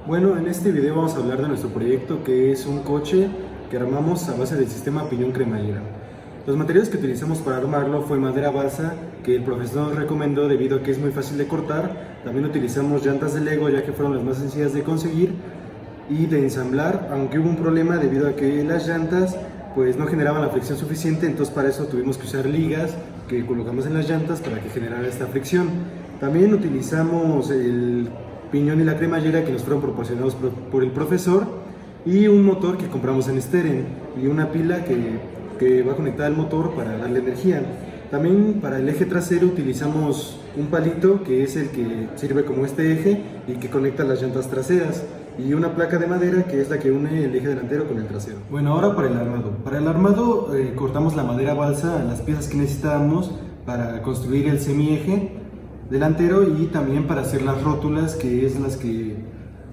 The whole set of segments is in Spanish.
Bueno, en este video vamos a hablar de nuestro proyecto, que es un coche que armamos a base del sistema piñón cremallera. Los materiales que utilizamos para armarlo fue madera balsa, que el profesor nos recomendó debido a que es muy fácil de cortar. También utilizamos llantas de Lego, ya que fueron las más sencillas de conseguir y de ensamblar, aunque hubo un problema debido a que las llantas pues no generaban la fricción suficiente, entonces para eso tuvimos que usar ligas que colocamos en las llantas para que generara esta fricción. También utilizamos el piñón y la cremallera que nos fueron proporcionados por el profesor, y un motor que compramos en Steren y una pila que va conectada al motor para darle energía. También para el eje trasero utilizamos un palito que es el que sirve como este eje y que conecta las llantas traseras, y una placa de madera que es la que une el eje delantero con el trasero. Bueno, ahora para el armado. Para el armado cortamos la madera balsa, las piezas que necesitábamos para construir el semieje delantero y también para hacer las rótulas, que es las que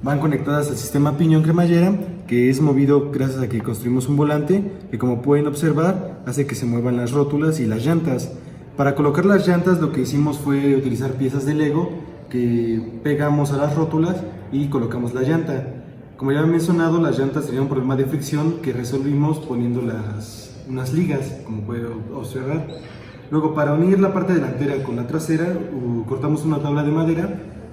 van conectadas al sistema piñón cremallera, que es movido gracias a que construimos un volante que, como pueden observar, hace que se muevan las rótulas y las llantas. Para colocar las llantas lo que hicimos fue utilizar piezas de Lego que pegamos a las rótulas y colocamos la llanta. Como ya he mencionado, las llantas tenían un problema de fricción que resolvimos poniendo unas ligas, como pueden observar. Luego, para unir la parte delantera con la trasera, cortamos una tabla de madera,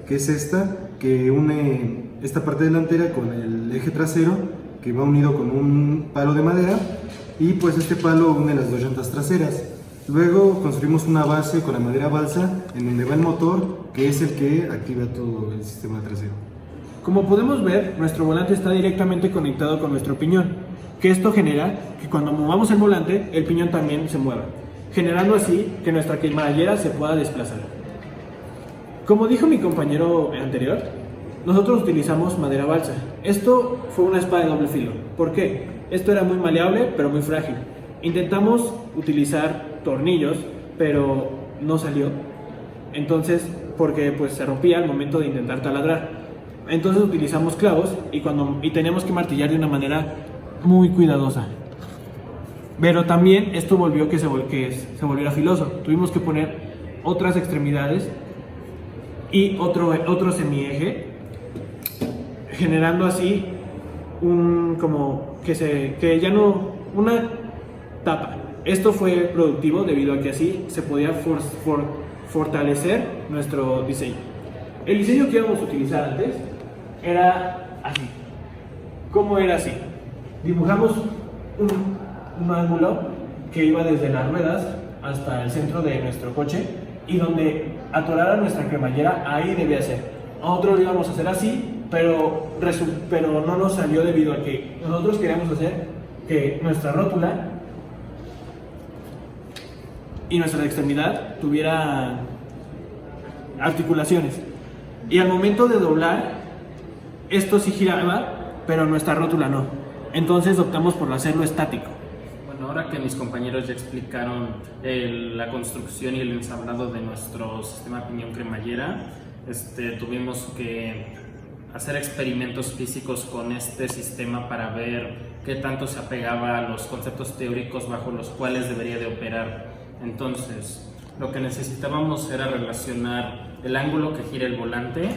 que es esta, que une esta parte delantera con el eje trasero, que va unido con un palo de madera, y pues este palo une las dos llantas traseras. Luego construimos una base con la madera balsa en donde va el motor, que es el que activa todo el sistema trasero. Como podemos ver, nuestro volante está directamente conectado con nuestro piñón, que esto genera que cuando movamos el volante, el piñón también se mueva, generando así que nuestra cremallera se pueda desplazar. Como dijo mi compañero anterior, nosotros utilizamos madera balsa. Esto fue una espada de doble filo. ¿Por qué? Esto era muy maleable, pero muy frágil. Intentamos utilizar tornillos, pero no salió. Entonces, porque pues se rompía al momento de intentar taladrar. Entonces utilizamos clavos y teníamos que martillar de una manera muy cuidadosa. Pero también esto volvió que se volviera filoso. Tuvimos que poner otras extremidades y otro semieje, generando así una tapa. Esto fue productivo debido a que así se podía fortalecer nuestro diseño. El diseño que íbamos a utilizar antes era así. ¿Cómo era así? Dibujamos un ángulo que iba desde las ruedas hasta el centro de nuestro coche, y donde atorara nuestra cremallera, ahí debía ser. Nosotros lo íbamos a hacer así, pero no nos salió debido a que nosotros queríamos hacer que nuestra rótula y nuestra extremidad tuviera articulaciones, y al momento de doblar esto sí giraba, pero nuestra rótula no. Entonces optamos por hacerlo estático. Bueno, ahora que mis compañeros ya explicaron la construcción y el ensamblado de nuestro sistema piñón cremallera, tuvimos que hacer experimentos físicos con este sistema para ver qué tanto se apegaba a los conceptos teóricos bajo los cuales debería de operar. Entonces, lo que necesitábamos era relacionar el ángulo que gira el volante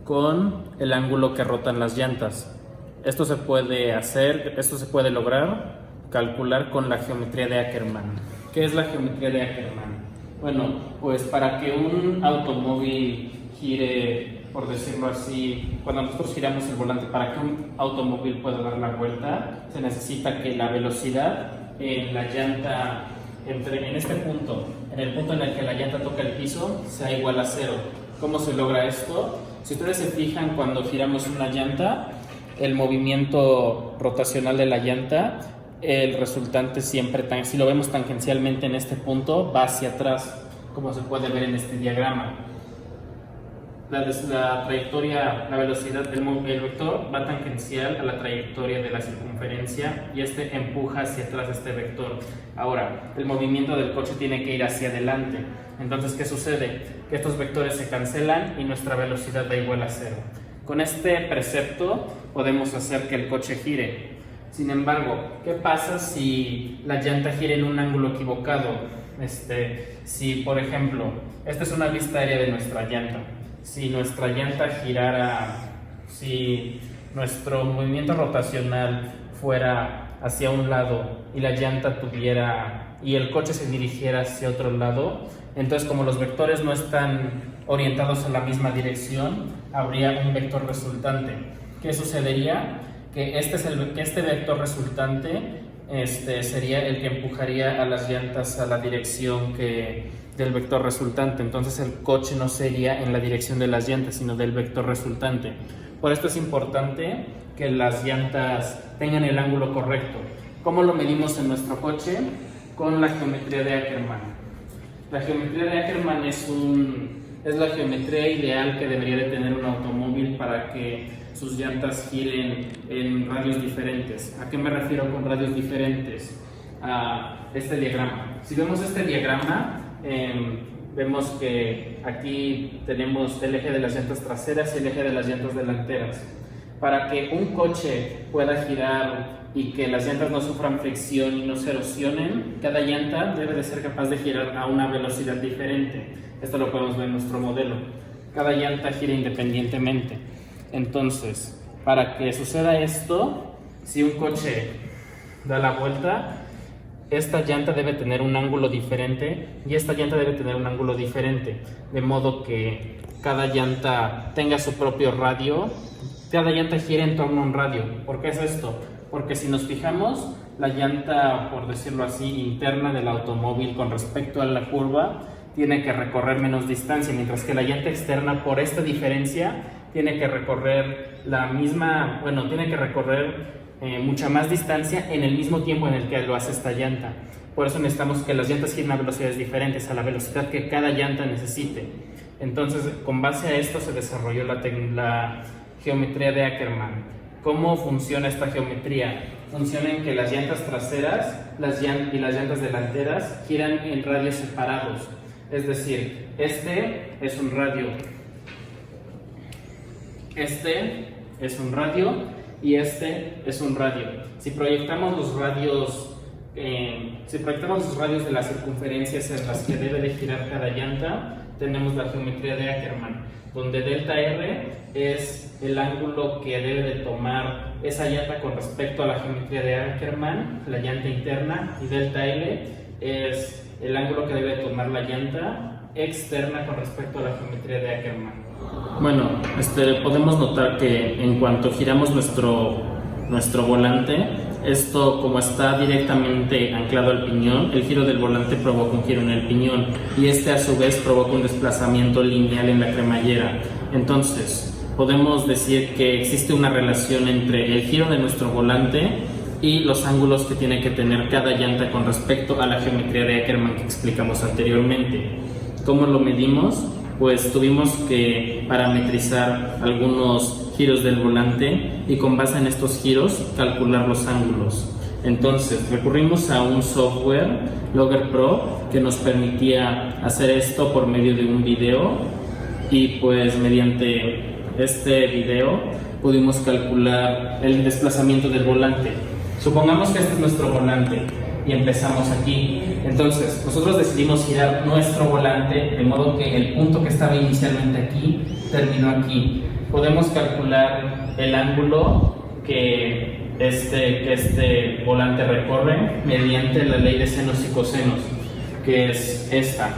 con el ángulo que rotan las llantas. Esto se puede lograr calcular con la geometría de Ackermann. ¿Qué es la geometría de Ackermann? Bueno, pues para que un automóvil gire, por decirlo así, cuando nosotros giramos el volante, para que un automóvil pueda dar la vuelta, se necesita que la velocidad en la llanta, en este punto, en el punto en el que la llanta toca el piso, sea igual a 0. ¿Cómo se logra esto? Si ustedes se fijan, cuando giramos una llanta, el movimiento rotacional de la llanta, el resultante siempre, si lo vemos tangencialmente en este punto, va hacia atrás, como se puede ver en este diagrama. La trayectoria, la velocidad del vector va tangencial a la trayectoria de la circunferencia, y este empuja hacia atrás este vector. Ahora, el movimiento del coche tiene que ir hacia adelante. Entonces, ¿qué sucede? Que estos vectores se cancelan y nuestra velocidad da igual a 0. Con este precepto podemos hacer que el coche gire. Sin embargo, ¿qué pasa si la llanta gira en un ángulo equivocado? Si, por ejemplo, esta es una vista aérea de nuestra llanta. Si nuestra llanta girara si nuestro movimiento rotacional fuera hacia un lado y la llanta y el coche se dirigiera hacia otro lado, entonces como los vectores no están orientados en la misma dirección, habría un vector resultante. ¿Qué sucedería? Que este vector resultante sería el que empujaría a las llantas a la dirección del vector resultante. Entonces el coche no sería en la dirección de las llantas, sino del vector resultante. Por esto es importante que las llantas tengan el ángulo correcto. ¿Cómo lo medimos en nuestro coche? Con la geometría de Ackermann. La geometría de Ackermann es la geometría ideal que debería de tener un automóvil para que sus llantas giren en radios diferentes. ¿A qué me refiero con radios diferentes? A este diagrama. Si vemos este diagrama, vemos que aquí tenemos el eje de las llantas traseras y el eje de las llantas delanteras. Para que un coche pueda girar y que las llantas no sufran fricción y no se erosionen, cada llanta debe de ser capaz de girar a una velocidad diferente. Esto lo podemos ver en nuestro modelo. Cada llanta gira independientemente. Entonces, para que suceda esto, si un coche da la vuelta, esta llanta debe tener un ángulo diferente y esta llanta debe tener un ángulo diferente, de modo que cada llanta tenga su propio radio, cada llanta gira en torno a un radio. ¿Por qué es esto? Porque si nos fijamos, la llanta, por decirlo así, interna del automóvil con respecto a la curva tiene que recorrer menos distancia, mientras que la llanta externa, por esta diferencia, tiene que recorrer mucha más distancia en el mismo tiempo en el que lo hace esta llanta. Por eso necesitamos que las llantas giren a velocidades diferentes, a la velocidad que cada llanta necesite. Entonces, con base a esto se desarrolló la geometría de Ackermann. ¿Cómo funciona esta geometría? Funciona en que las llantas traseras y las llantas delanteras giran en radios separados. Es decir, este es un radio, este es un radio y este es un radio. Si proyectamos los radios de las circunferencias en las que debe de girar cada llanta, tenemos la geometría de Ackermann, donde delta R es el ángulo que debe de tomar esa llanta con respecto a la geometría de Ackermann, la llanta interna, y delta L es el ángulo que debe tomar la llanta externa con respecto a la geometría de Ackermann. Bueno, podemos notar que en cuanto giramos nuestro volante, esto, como está directamente anclado al piñón, el giro del volante provoca un giro en el piñón y a su vez provoca un desplazamiento lineal en la cremallera. Entonces, podemos decir que existe una relación entre el giro de nuestro volante y los ángulos que tiene que tener cada llanta con respecto a la geometría de Ackermann que explicamos anteriormente. ¿Cómo lo medimos? Pues tuvimos que parametrizar algunos giros del volante y con base en estos giros calcular los ángulos. Entonces recurrimos a un software, Logger Pro, que nos permitía hacer esto por medio de un video, y pues mediante este video pudimos calcular el desplazamiento del volante. Supongamos que este es nuestro volante y empezamos aquí. Entonces nosotros decidimos girar nuestro volante de modo que el punto que estaba inicialmente aquí terminó aquí. Podemos calcular el ángulo que este volante recorre mediante la ley de senos y cosenos, que es esta: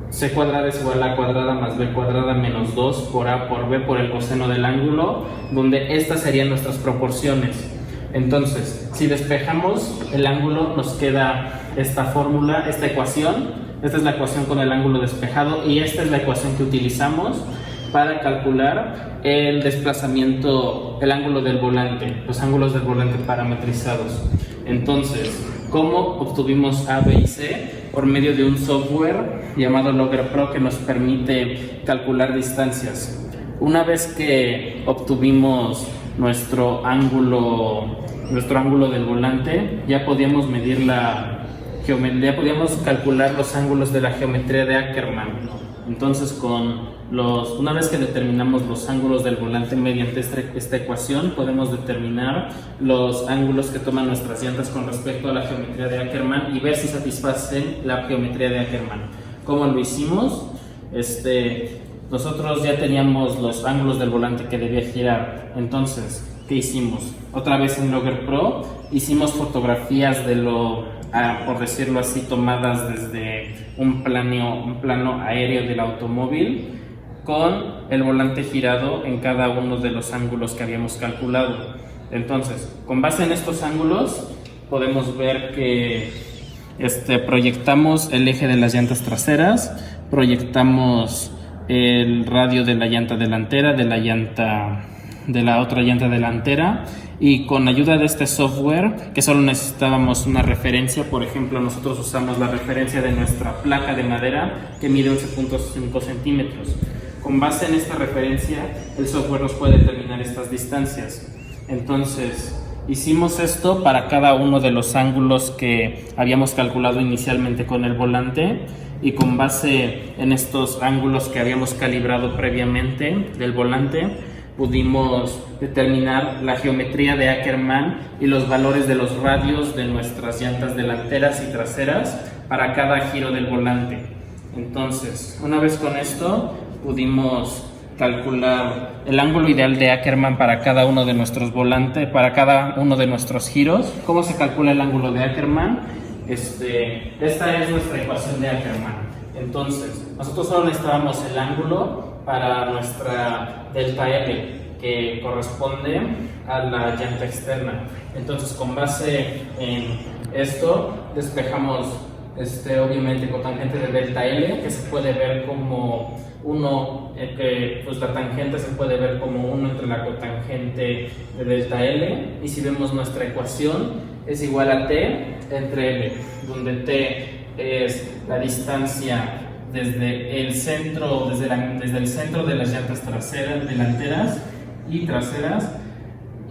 c cuadrada es igual a a cuadrada más b cuadrada menos 2 por a por b por el coseno del ángulo, donde estas serían nuestras proporciones. Entonces, si despejamos el ángulo, nos queda esta fórmula, esta ecuación. Esta es la ecuación con el ángulo despejado y esta es la ecuación que utilizamos para calcular el desplazamiento, el ángulo del volante, los ángulos del volante parametrizados. Entonces, ¿cómo obtuvimos A, B y C? Por medio de un software llamado Logger Pro que nos permite calcular distancias. Una vez que obtuvimos nuestro ángulo del volante, ya podíamos calcular los ángulos de la geometría de Ackermann. Entonces, una vez que determinamos los ángulos del volante mediante esta ecuación, podemos determinar los ángulos que toman nuestras llantas con respecto a la geometría de Ackermann y ver si satisfacen la geometría de Ackermann. ¿Cómo lo hicimos? nosotros ya teníamos los ángulos del volante que debía girar. Entonces, ¿qué hicimos? Otra vez en Logger Pro hicimos fotografías por decirlo así, tomadas desde un plano aéreo del automóvil con el volante girado en cada uno de los ángulos que habíamos calculado. Entonces, con base en estos ángulos podemos ver que proyectamos el eje de las llantas traseras, proyectamos el radio de la llanta delantera, de la otra llanta delantera, y con ayuda de este software, que solo necesitábamos una referencia. Por ejemplo, nosotros usamos la referencia de nuestra placa de madera que mide 11.5 centímetros. Con base en esta referencia, el software nos puede determinar estas distancias. Entonces, hicimos esto para cada uno de los ángulos que habíamos calculado inicialmente con el volante, y con base en estos ángulos que habíamos calibrado previamente del volante, pudimos determinar la geometría de Ackermann y los valores de los radios de nuestras llantas delanteras y traseras para cada giro del volante. Entonces, una vez con esto, pudimos calcular el ángulo ideal de Ackermann para cada uno de nuestros volantes, para cada uno de nuestros giros. ¿Cómo se calcula el ángulo de Ackermann? Esta es nuestra ecuación de Ackermann. Entonces, nosotros solo necesitábamos el ángulo para nuestra delta L, que corresponde a la llanta externa. Entonces, con base en esto, despejamos obviamente cotangente de delta L, que se puede ver como 1, la tangente se puede ver como 1 entre la cotangente de delta L, y si vemos nuestra ecuación es igual a T entre L, donde T es la distancia desde el centro de las llantas traseras, delanteras y traseras,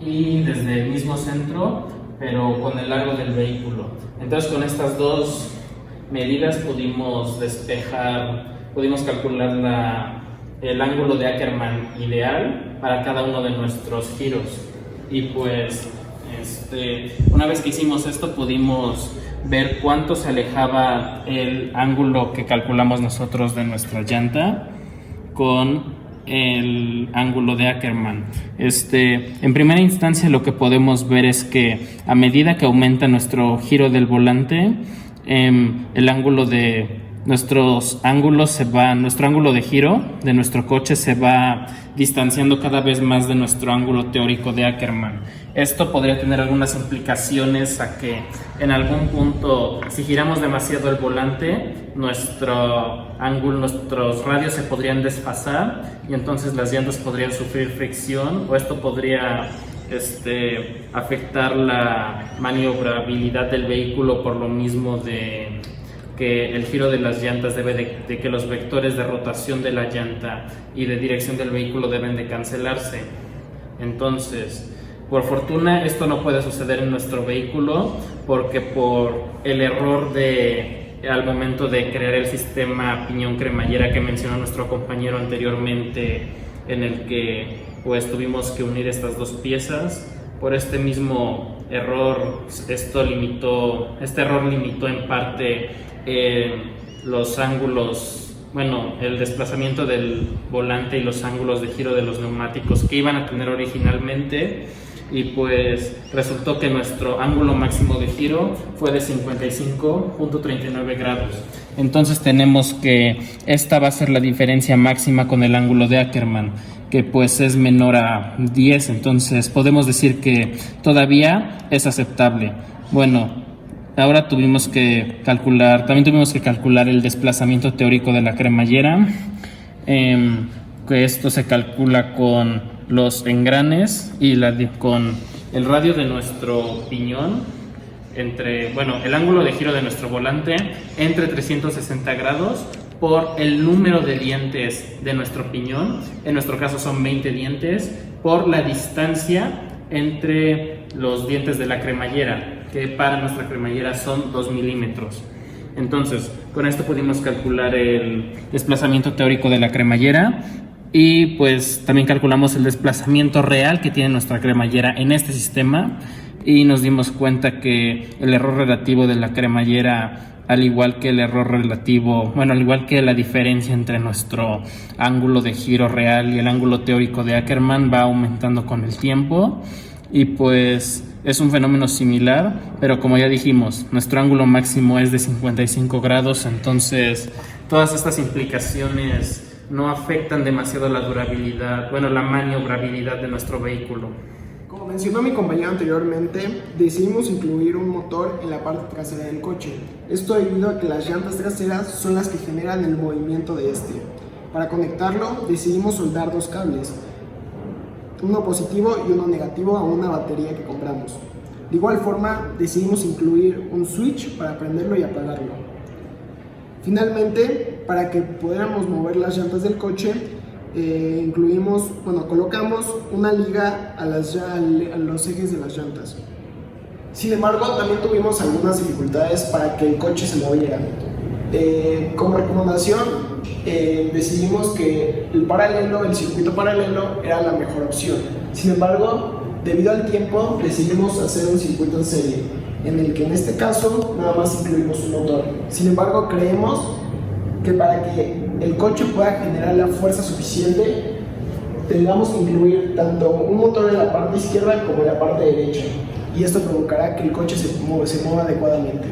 y desde el mismo centro, pero con el largo del vehículo. Entonces, con estas dos medidas pudimos calcular el ángulo de Ackermann ideal para cada uno de nuestros giros. Y pues, una vez que hicimos esto, pudimos ver cuánto se alejaba el ángulo que calculamos nosotros de nuestra llanta con el ángulo de Ackermann. En primera instancia, lo que podemos ver es que a medida que aumenta nuestro giro del volante, el ángulo de nuestro ángulo de giro de nuestro coche se va distanciando cada vez más de nuestro ángulo teórico de Ackermann. Esto podría tener algunas implicaciones a que en algún punto, si giramos demasiado el volante, nuestros radios se podrían desfasar y entonces las llantas podrían sufrir fricción, o esto podría afectar la maniobrabilidad del vehículo, por lo mismo de que el giro de las llantas debe de que los vectores de rotación de la llanta y de dirección del vehículo deben de cancelarse. Entonces, por fortuna, esto no puede suceder en nuestro vehículo, porque por el error al momento de crear el sistema piñón-cremallera que mencionó nuestro compañero anteriormente, en el que pues tuvimos que unir estas dos piezas, por este mismo error, este error limitó en parte los ángulos, el desplazamiento del volante y los ángulos de giro de los neumáticos que iban a tener originalmente, y pues resultó que nuestro ángulo máximo de giro fue de 55.39 grados. Entonces tenemos que esta va a ser la diferencia máxima con el ángulo de Ackermann, que pues es menor a 10, entonces podemos decir que todavía es aceptable. Ahora también tuvimos que calcular el desplazamiento teórico de la cremallera, que esto se calcula con los engranes y con el radio de nuestro piñón, el ángulo de giro de nuestro volante entre 360 grados por el número de dientes de nuestro piñón, en nuestro caso son 20 dientes, por la distancia entre los dientes de la cremallera, que para nuestra cremallera son 2 milímetros. Entonces, con esto pudimos calcular el desplazamiento teórico de la cremallera, y pues también calculamos el desplazamiento real que tiene nuestra cremallera en este sistema, y nos dimos cuenta que el error relativo de la cremallera al igual que el error relativo, bueno, al igual que la diferencia entre nuestro ángulo de giro real y el ángulo teórico de Ackermann va aumentando con el tiempo, y pues es un fenómeno similar, pero como ya dijimos, nuestro ángulo máximo es de 55 grados, entonces todas estas implicaciones no afectan demasiado la durabilidad, bueno, la maniobrabilidad de nuestro vehículo. Como mencionó mi compañero anteriormente, decidimos incluir un motor en la parte trasera del coche. Esto debido a que las llantas traseras son las que generan el movimiento de este. Para conectarlo, decidimos soldar dos cables, uno positivo y uno negativo, a una batería que compramos. De igual forma, decidimos incluir un switch para prenderlo y apagarlo. Finalmente, para que pudiéramos mover las llantas del coche, colocamos una liga a los ejes de las llantas. Sin embargo, también tuvimos algunas dificultades para que el coche se moviera. Como recomendación, decidimos que el circuito paralelo era la mejor opción. Sin embargo, debido al tiempo, decidimos hacer un circuito en serie, en el que en este caso nada más incluimos un motor. Sin embargo, creemos que para que el coche pueda generar la fuerza suficiente, tengamos que incluir tanto un motor en la parte izquierda como en la parte derecha, y esto provocará que el coche se mueva adecuadamente.